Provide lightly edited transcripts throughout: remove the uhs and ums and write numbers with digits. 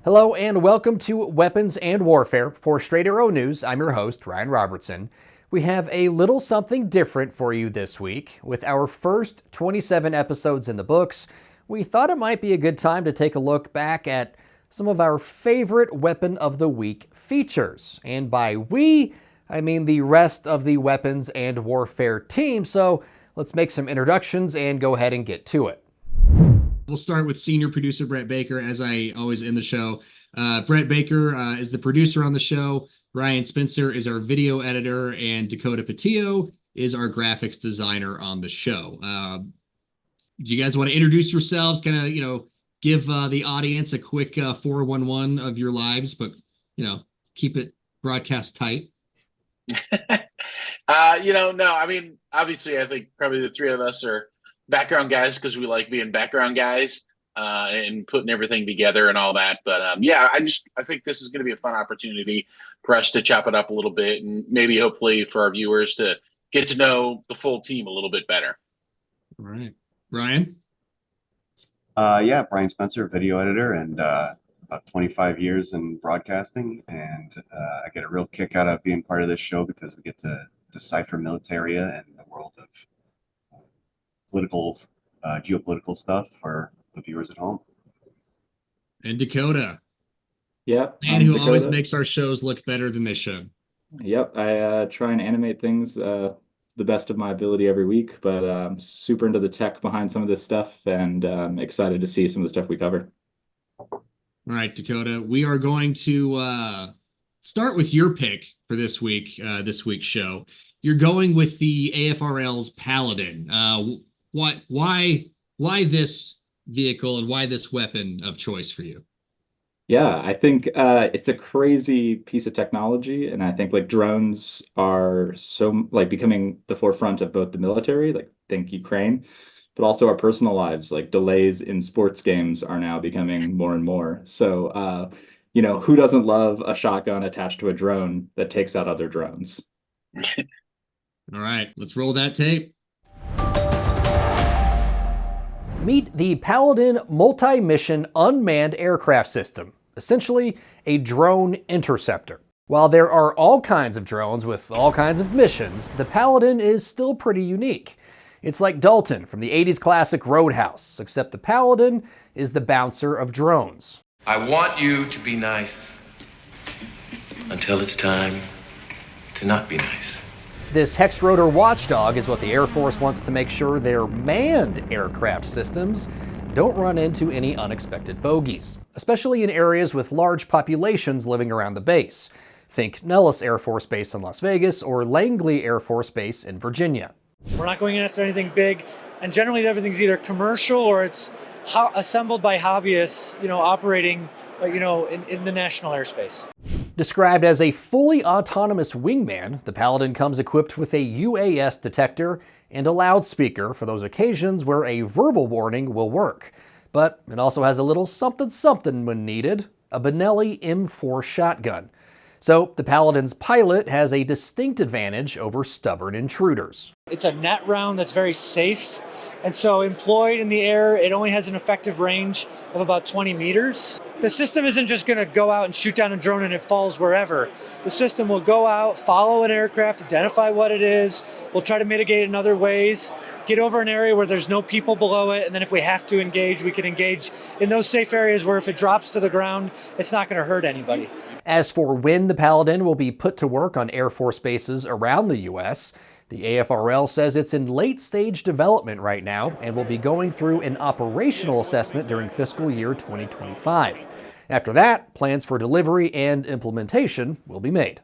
Hello and welcome to Weapons and Warfare. For Straight Arrow News, I'm your host, Ryan Robertson. We have a little something different for you this week. With our first 27 episodes in the books, we thought it might be a good time to take a look back at some of our favorite Weapon of the Week features. And by we, I mean the rest of the Weapons and Warfare team, so let's make some introductions and go ahead and get to it. We'll start with senior producer Brett Baker, as I always end the show. Brett Baker is the producer on the show. Ryan Spencer is our video editor, and Dakota Patillo is our graphics designer on the show. Do you guys want to introduce yourselves? Kind of, give the audience a quick 411 of your lives, but keep it broadcast tight. Obviously, I think probably the three of us are background guys because we like being background guys and putting everything together and all that. But I think this is going to be a fun opportunity for us to chop it up a little bit and maybe hopefully for our viewers to get to know the full team a little bit better. All right. Ryan? Brian Spencer, video editor, and about 25 years in broadcasting. And I get a real kick out of being part of this show because we get to decipher militaria and the world of geopolitical stuff for the viewers at home. And Dakota. Yep. And who Dakota. Always makes our shows look better than they should. Yep. I try and animate things the best of my ability every week, but I'm super into the tech behind some of this stuff and excited to see some of the stuff we cover. All right, Dakota, we are going to start with your pick for this week's show. You're going with the AFRL's Paladin. Why this vehicle and why this weapon of choice for you? Yeah, I think it's a crazy piece of technology, and I think drones are so becoming the forefront of both the military, think Ukraine, but also our personal lives. Delays in sports games are now becoming more and more. So who doesn't love a shotgun attached to a drone that takes out other drones? All right, let's roll that tape. Meet the Paladin Multi-Mission Unmanned Aircraft System, essentially a drone interceptor. While there are all kinds of drones with all kinds of missions, the Paladin is still pretty unique. It's like Dalton from the 80s classic Roadhouse, except the Paladin is the bouncer of drones. I want you to be nice until it's time to not be nice. This hex rotor watchdog is what the Air Force wants to make sure their manned aircraft systems don't run into any unexpected bogeys, especially in areas with large populations living around the base. Think Nellis Air Force Base in Las Vegas or Langley Air Force Base in Virginia. We're not going after anything big, and generally everything's either commercial or it's assembled by hobbyists, operating, in the national airspace. Described as a fully autonomous wingman, the Paladin comes equipped with a UAS detector and a loudspeaker for those occasions where a verbal warning will work. But it also has a little something when needed, a Benelli M4 shotgun. So the Paladin's pilot has a distinct advantage over stubborn intruders. It's a net round that's very safe, and so employed in the air, it only has an effective range of about 20 meters. The system isn't just going to go out and shoot down a drone and it falls wherever. The system will go out, follow an aircraft, identify what it is, we'll try to mitigate in other ways, get over an area where there's no people below it, and then if we have to engage, we can engage in those safe areas where if it drops to the ground, it's not going to hurt anybody. As for when the Paladin will be put to work on Air Force bases around the U.S., the AFRL says it's in late-stage development right now and will be going through an operational assessment during fiscal year 2025. After that, plans for delivery and implementation will be made.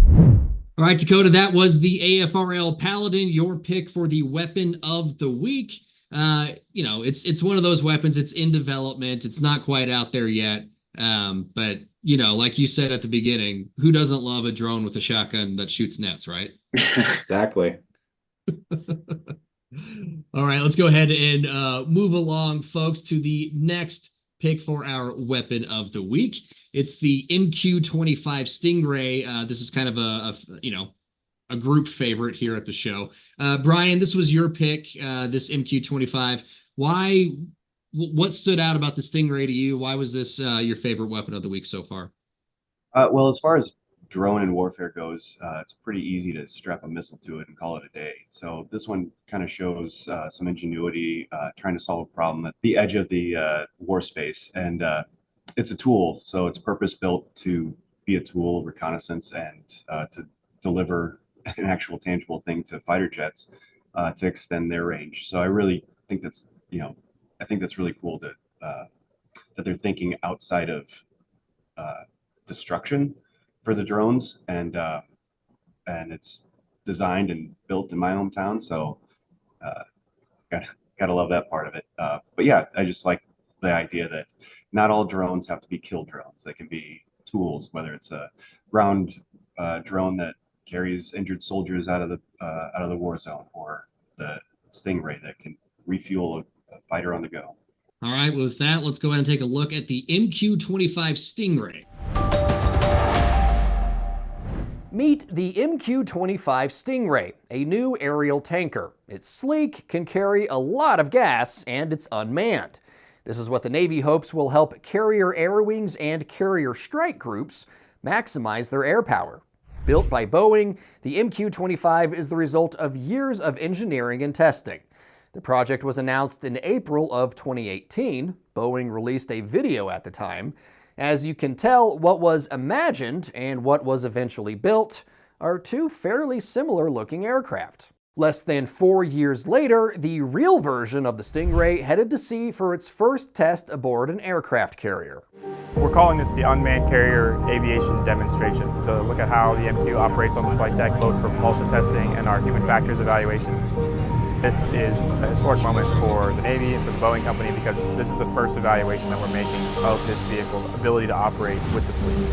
All right, Dakota, that was the AFRL Paladin, your pick for the weapon of the week. It's one of those weapons. It's in development. It's not quite out there yet. But like you said at the beginning, who doesn't love a drone with a shotgun that shoots nets, right? Exactly. All right, let's go ahead and move along, folks, to the next pick for our weapon of the week. It's the MQ-25 Stingray. This is kind of a group favorite here at the show. Brian, this was your pick, this MQ-25. Why what stood out about the Stingray to you? Why was this your favorite weapon of the week so far? Well, as far as drone and warfare goes, it's pretty easy to strap a missile to it and call it a day. So this one kind of shows some ingenuity, trying to solve a problem at the edge of the war space. And it's a tool, so it's purpose built to be a tool, reconnaissance, and to deliver an actual tangible thing to fighter jets to extend their range. So I really think that's, I think that's really cool that they're thinking outside of destruction for the drones, and it's designed and built in my hometown. So gotta love that part of it. But yeah, I just like the idea that not all drones have to be kill drones. They can be tools, whether it's a ground drone that carries injured soldiers out of the war zone, or the Stingray that can refuel a fighter on the go. All right, well, with that, let's go ahead and take a look at the MQ-25 Stingray. Meet the MQ-25 Stingray, a new aerial tanker. It's sleek, can carry a lot of gas, and it's unmanned. This is what the Navy hopes will help carrier air wings and carrier strike groups maximize their air power. Built by Boeing, the MQ-25 is the result of years of engineering and testing. The project was announced in April of 2018. Boeing released a video at the time. As you can tell, what was imagined and what was eventually built are two fairly similar looking aircraft. Less than 4 years later, the real version of the Stingray headed to sea for its first test aboard an aircraft carrier. We're calling this the Unmanned Carrier Aviation Demonstration, to look at how the MQ operates on the flight deck, both for propulsion testing and our human factors evaluation. This is a historic moment for the Navy and for the Boeing company, because this is the first evaluation that we're making of this vehicle's ability to operate with the fleet.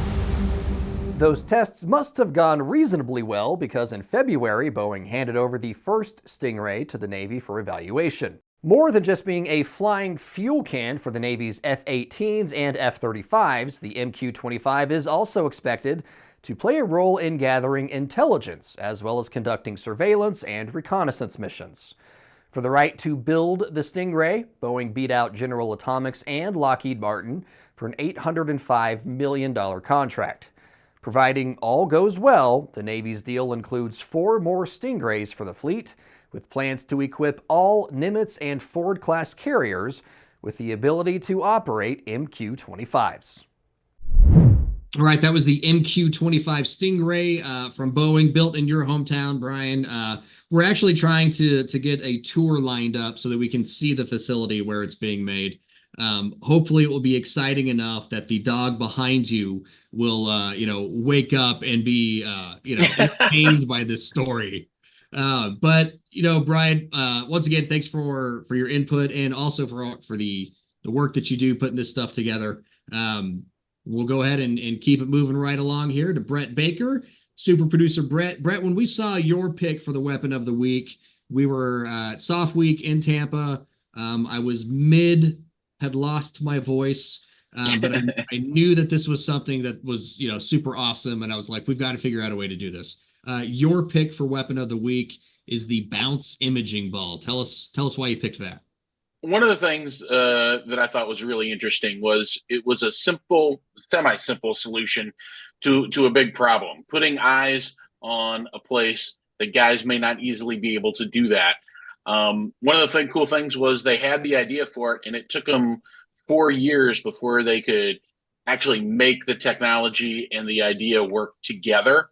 Those tests must have gone reasonably well, because in February, Boeing handed over the first Stingray to the Navy for evaluation. More than just being a flying fuel can for the Navy's F-18s and F-35s, the MQ-25 is also expected to play a role in gathering intelligence, as well as conducting surveillance and reconnaissance missions. For the right to build the Stingray, Boeing beat out General Atomics and Lockheed Martin for an $805 million contract. Providing all goes well, the Navy's deal includes 4 more Stingrays for the fleet, with plans to equip all Nimitz and Ford-class carriers with the ability to operate MQ-25s. All right, that was the MQ-25 Stingray from Boeing, built in your hometown, Brian. We're actually trying to get a tour lined up so that we can see the facility where it's being made. Hopefully it will be exciting enough that the dog behind you will, wake up and be, entertained by this story. But Brian, once again, thanks for your input, and also for the work that you do putting this stuff together. We'll go ahead and keep it moving right along here to Brett Baker, super producer Brett. Brett, when we saw your pick for the weapon of the week, we were at Soft Week in Tampa. I was had lost my voice, but I knew that this was something that was, super awesome. And I was like, we've got to figure out a way to do this. Your pick for weapon of the week is the Bounce Imaging Ball. Tell us why you picked that. One of the things that I thought was really interesting was it was a semi-simple solution to a big problem, putting eyes on a place that guys may not easily be able to do that. One of the cool things was they had the idea for it, and it took them 4 years before they could actually make the technology and the idea work together.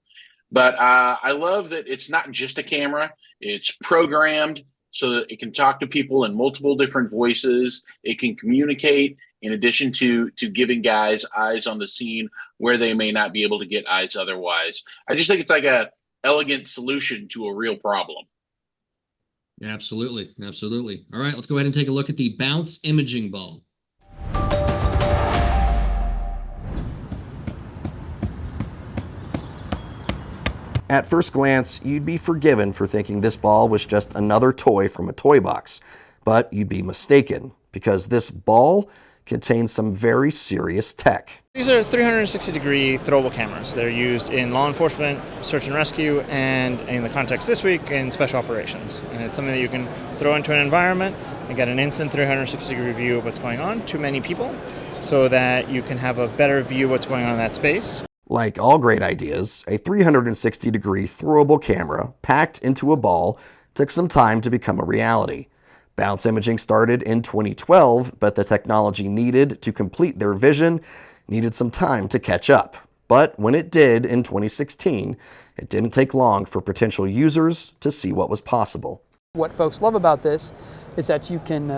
But I love that it's not just a camera, it's programmed so that it can talk to people in multiple different voices. It can communicate in addition to giving guys eyes on the scene where they may not be able to get eyes otherwise. I just think it's like a elegant solution to a real problem. Absolutely. Absolutely. All right, let's go ahead and take a look at the Bounce Imaging Ball. At first glance, you'd be forgiven for thinking this ball was just another toy from a toy box, but you'd be mistaken, because this ball contains some very serious tech. These are 360-degree throwable cameras. They're used in law enforcement, search and rescue, and in the context this week, in special operations. And it's something that you can throw into an environment and get an instant 360-degree view of what's going on to many people so that you can have a better view of what's going on in that space. Like all great ideas, a 360-degree throwable camera packed into a ball took some time to become a reality. Bounce Imaging started in 2012, but the technology needed to complete their vision needed some time to catch up. But when it did in 2016, it didn't take long for potential users to see what was possible. What folks love about this is that you can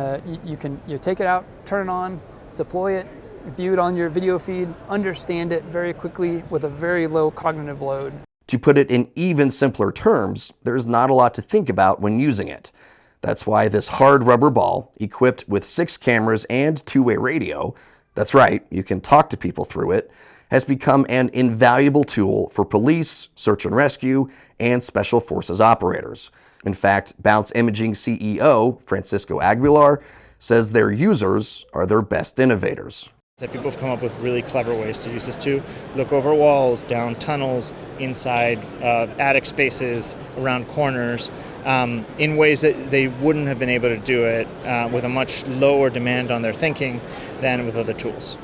take it out, turn it on, deploy it, view it on your video feed, understand it very quickly with a very low cognitive load. To put it in even simpler terms, there's not a lot to think about when using it. That's why this hard rubber ball, equipped with 6 cameras and two-way radio, that's right, you can talk to people through it, has become an invaluable tool for police, search and rescue, and special forces operators. In fact, Bounce Imaging CEO Francisco Aguilar says their users are their best innovators. That people have come up with really clever ways to use this to look over walls, down tunnels, inside attic spaces, around corners, in ways that they wouldn't have been able to do it with a much lower demand on their thinking than with other tools.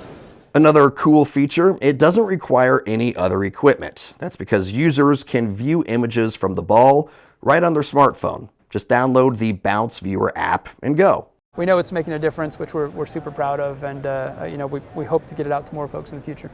Another cool feature, it doesn't require any other equipment. That's because users can view images from the ball right on their smartphone. Just download the Bounce Viewer app and go. We know it's making a difference, which we're super proud of, and we hope to get it out to more folks in the future.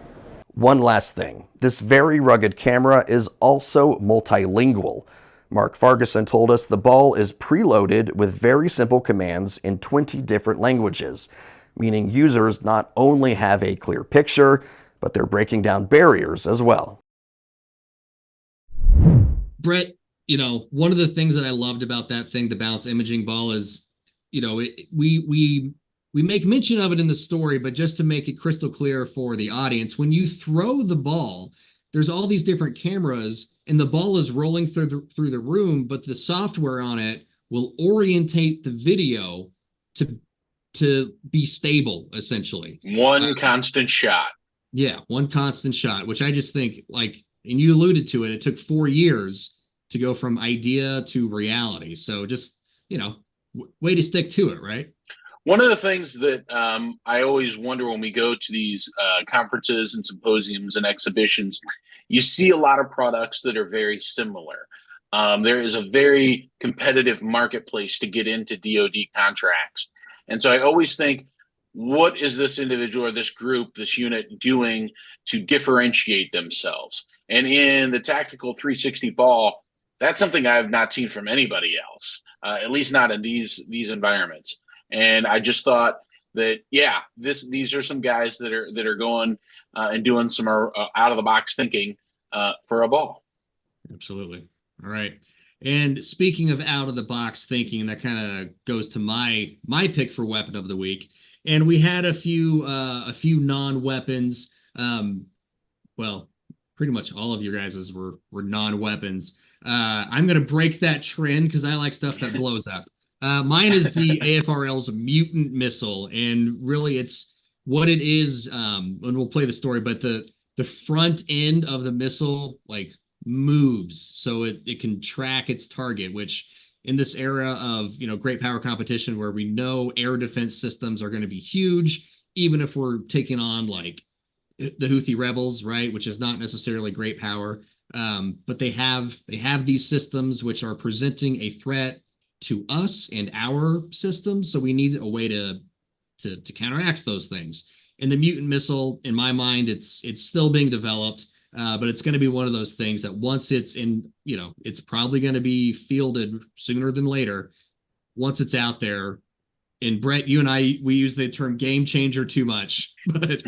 One last thing, this very rugged camera is also multilingual. Mark Farguson told us the ball is preloaded with very simple commands in 20 different languages, meaning users not only have a clear picture, but they're breaking down barriers as well. Brett, one of the things that I loved about that thing, the Bounce Imaging ball, is we make mention of it in the story, but just to make it crystal clear for the audience, when you throw the ball, there's all these different cameras and the ball is rolling through the room, but the software on it will orientate the video to be stable, essentially. One constant shot. Yeah, one constant shot, which I just think, and you alluded to it, it took 4 years to go from idea to reality. So just, way to stick to it, right? One of the things that I always wonder when we go to these conferences and symposiums and exhibitions, you see a lot of products that are very similar. There is a very competitive marketplace to get into DoD contracts. And so I always think, what is this individual or this group, this unit doing to differentiate themselves? And in the tactical 360 ball, that's something I have not seen from anybody else, at least not in these environments. And I just thought that, these are some guys that are going and doing some out of the box thinking for a ball. Absolutely. All right. And speaking of out of the box thinking, that kind of goes to my pick for weapon of the week. And we had a few non-weapons. Well, pretty much all of your guys's were non-weapons. I'm going to break that trend because I like stuff that blows up. Mine is the AFRL's mutant missile, and really it's what it is, and we'll play the story, but the front end of the missile moves so it can track its target, which in this era of great power competition where we know air defense systems are going to be huge, even if we're taking on the Houthi rebels, right, which is not necessarily great power. But they have these systems which are presenting a threat to us and our systems, so we need a way to counteract those things. And the mutant missile, in my mind, it's still being developed, but it's going to be one of those things that once it's in, it's probably going to be fielded sooner than later. Once it's out there, and Brett, you and I, we use the term game changer too much, but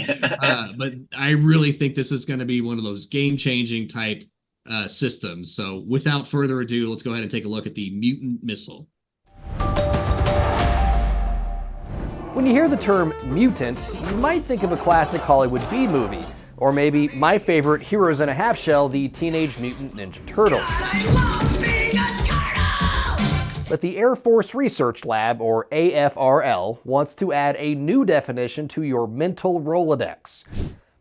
I really think this is going to be one of those game changing type systems. So without further ado, let's go ahead and take a look at the mutant missile. When you hear the term mutant, you might think of a classic Hollywood B movie, or maybe my favorite Heroes in a Half Shell, the Teenage Mutant Ninja Turtles. God, I love being a turtle! But the Air Force Research Lab, or AFRL, wants to add a new definition to your mental Rolodex.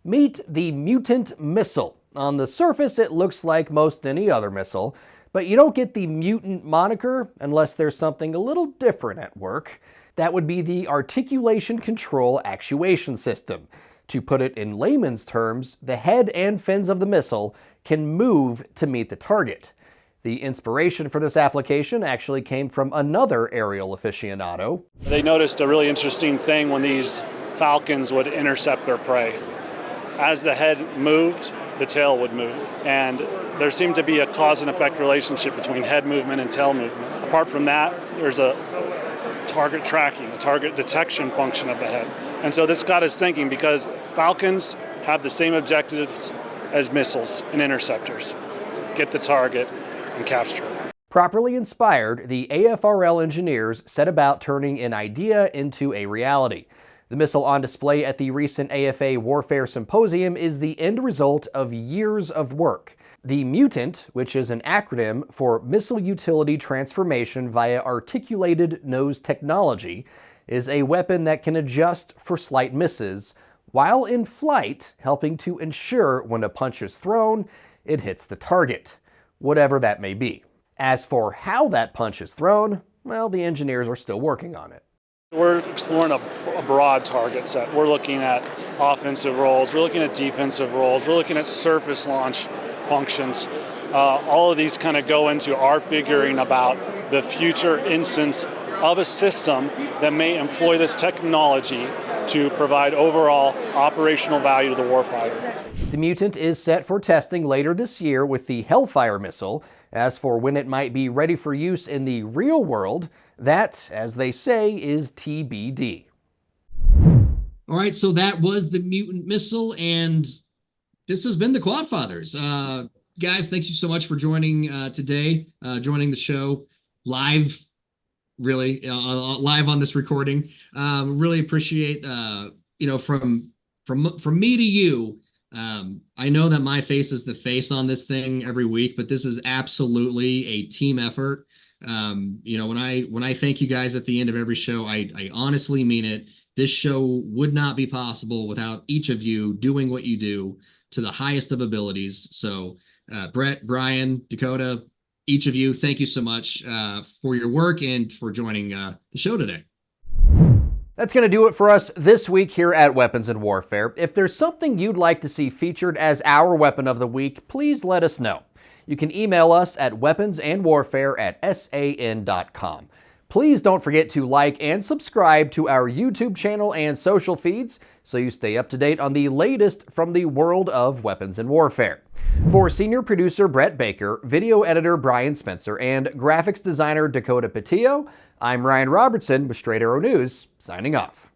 Meet the mutant missile. On the surface, it looks like most any other missile, but you don't get the mutant moniker unless there's something a little different at work. That would be the Articulation Control Actuation System. To put it in layman's terms, the head and fins of the missile can move to meet the target. The inspiration for this application actually came from another aerial aficionado. They noticed a really interesting thing when these falcons would intercept their prey. As the head moved, the tail would move. And there seemed to be a cause and effect relationship between head movement and tail movement. Apart from that, there's a target tracking, a target detection function of the head. And so this got us thinking, because falcons have the same objectives as missiles and interceptors: get the target and capture it. Properly inspired, the AFRL engineers set about turning an idea into a reality. The missile on display at the recent AFA Warfare Symposium is the end result of years of work. The MUTANT, which is an acronym for Missile Utility Transformation via Articulated Nose Technology, is a weapon that can adjust for slight misses, while in flight, helping to ensure when a punch is thrown, it hits the target, whatever that may be. As for how that punch is thrown, well, the engineers are still working on it. We're exploring a broad target set. We're looking at offensive roles, we're looking at defensive roles, we're looking at surface launch functions. All of these kind of go into our figuring about the future instance of a system that may employ this technology to provide overall operational value to the warfighter. The MUTANT is set for testing later this year with the Hellfire missile. As for when it might be ready for use in the real world, that, as they say, is TBD. All right, so that was the mutant missile, and this has been the Quadfathers. Guys, thank you so much for joining today, joining the show live, really, live on this recording. Really appreciate, from me to you. I know that my face is the face on this thing every week, but this is absolutely a team effort. When I thank you guys at the end of every show, I honestly mean it. This show would not be possible without each of you doing what you do to the highest of abilities. So, Brett, Brian, Dakota, each of you, thank you so much for your work and for joining the show today. That's going to do it for us this week here at Weapons and Warfare. If there's something you'd like to see featured as our weapon of the week, please let us know. You can email us at weaponsandwarfare@san.com. Please don't forget to like and subscribe to our YouTube channel and social feeds so you stay up to date on the latest from the world of weapons and warfare. For senior producer Brett Baker, video editor Brian Spencer, and graphics designer Dakota Patillo, I'm Ryan Robertson with Straight Arrow News, signing off.